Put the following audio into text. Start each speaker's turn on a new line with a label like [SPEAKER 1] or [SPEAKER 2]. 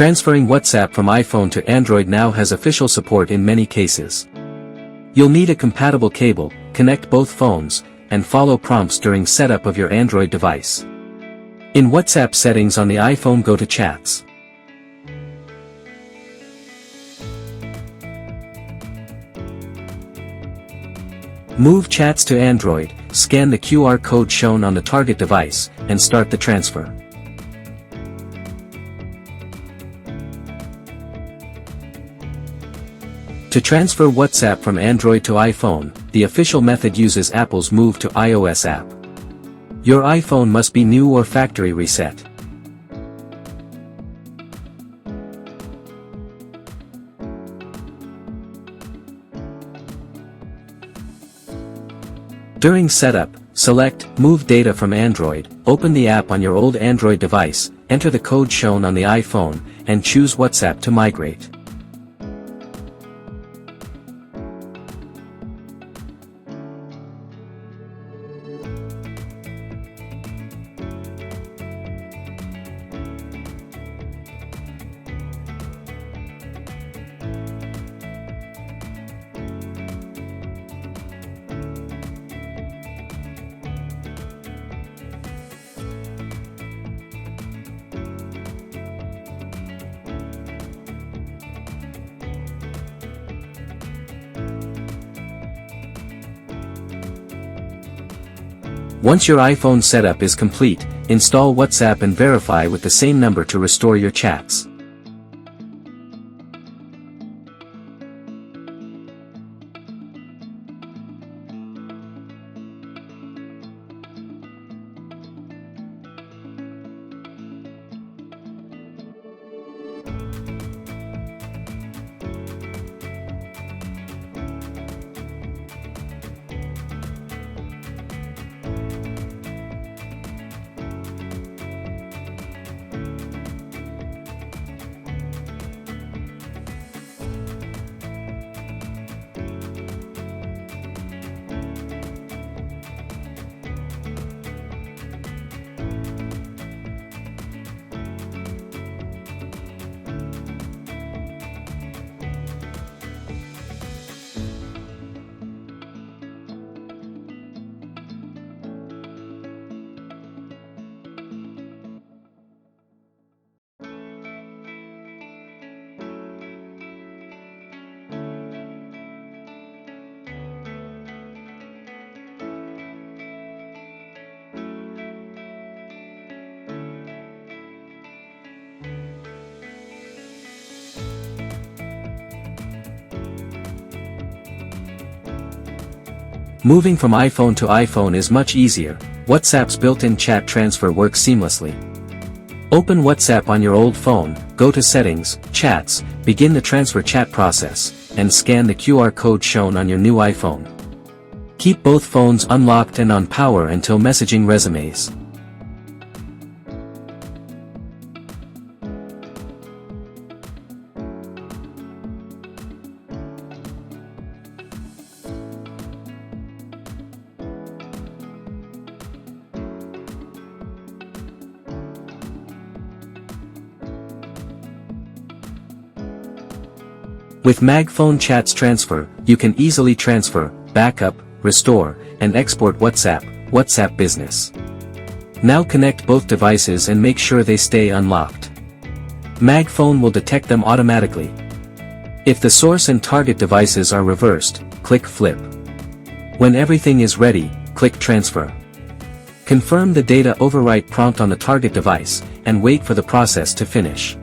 [SPEAKER 1] Transferring WhatsApp from iPhone to Android now has official support in many cases. You'll need a compatible cable, connect both phones, and follow prompts during setup of your Android device. In WhatsApp settings on the iPhone, go to Chats. Move Chats to Android, scan the QR code shown on the target device, and start the transfer. To transfer WhatsApp from Android to iPhone, the official method uses Apple's Move to iOS app. Your iPhone must be new or factory reset. During setup, select Move Data from Android, open the app on your old Android device, enter the code shown on the iPhone, and choose WhatsApp to migrate. Once your iPhone setup is complete, install WhatsApp and verify with the same number to restore your chats. Moving from iPhone to iPhone is much easier. WhatsApp's built-in chat transfer works seamlessly. Open WhatsApp on your old phone, go to Settings, Chats, begin the transfer chat process, and scan the QR code shown on your new iPhone. Keep both phones unlocked and on power until messaging resumes. With MagPhone Chats Transfer, you can easily transfer, backup, restore, and export WhatsApp Business. Now connect both devices and make sure they stay unlocked. MagPhone will detect them automatically. If the source and target devices are reversed, click Flip. When everything is ready, click Transfer. Confirm the data overwrite prompt on the target device, and wait for the process to finish.